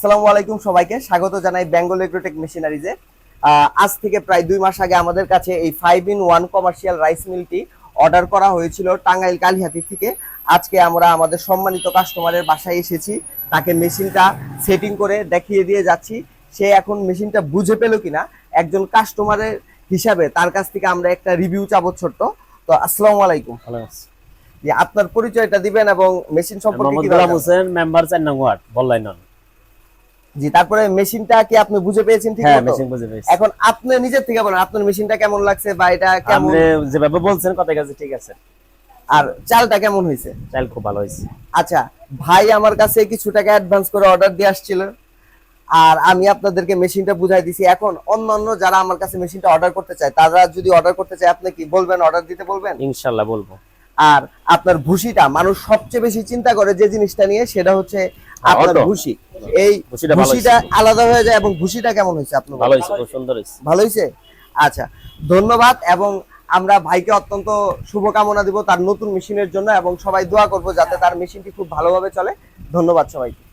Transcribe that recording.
আসসালামু আলাইকুম, সবাইকে স্বাগত জানাই বেঙ্গল এগ্রোটেক মেশিনারিজে। আজ থেকে প্রায় 2 মাস আগে আমাদের কাছে এই 5-in-1 কমার্শিয়াল রাইস মিলটি অর্ডার করা হয়েছিল টাঙ্গাইল কালিহাতি থেকে। আজকে আমরা আমাদের সম্মানিত কাস্টমারের বাসায় এসেছি, তাকে মেশিনটা সেটিং করে দেখিয়ে দিয়ে যাচ্ছি। সে এখন মেশিনটা বুঝে পেল কিনা, একজন কাস্টমারের হিসাবে তার কাছ থেকে আমরা একটা রিভিউ চাবো ছোট্ট। তো আসসালামু আলাইকুম, আপনার পরিচয়টা দিবেন এবং মেশিন সম্পর্কে কি গোলাম হোসেন, মেম্বার 4 নং ওয়ার্ড বললাইনন। জি, তারপরে মেশিনটা কি আপনি বুঝে পেয়েছেন? ঠিক হ্যাঁ, মতো মেশিন বুঝে পেয়েছি। এখন আপনি নিজের থেকে বলেন আপনার মেশিনটা কেমন লাগছে বা এটা কেমন, আপনি যেভাবে বলছেন কথা কাছে ঠিক আছে। আর চালটা কেমন হয়েছে? চাল খুব ভালো হয়েছে। আচ্ছা ভাই আমার কাছে কিছু টাকা অ্যাডভান্স করে অর্ডার দিয়ে আসছিল, আর আমি আপনাদেরকে মেশিনটা বুঝাই দিছি। এখন অন্যান্য যারা আমার কাছে মেশিনটা অর্ডার করতে চায়, তারা যদি অর্ডার করতে চায় আপনি কি বলবেন, অর্ডার দিতে বলবেন? ইনশাআল্লাহ বলবো। আর আপনার ভুসিটা মানুষ সবচেয়ে বেশি চিন্তা করে যে জিনিসটা নিয়ে, সেটা হচ্ছে আপনার ভুসি। এই ভুসিটা আলাদা হয়ে যায়, এবং ভুসিটা কেমন হয়েছে আপনার? ভালো হয়েছে, খুব সুন্দর হয়েছে। ভালো হয়েছে। আচ্ছা, ধন্যবাদ। এবং আমরা ভাইকে অত্যন্ত শুভকামনা দিব তার নতুন মেশিনের জন্য, এবং সবাই দোয়া করব যাতে তার মেশিনটি খুব ভালোভাবে চলে। ধন্যবাদ সবাইকে।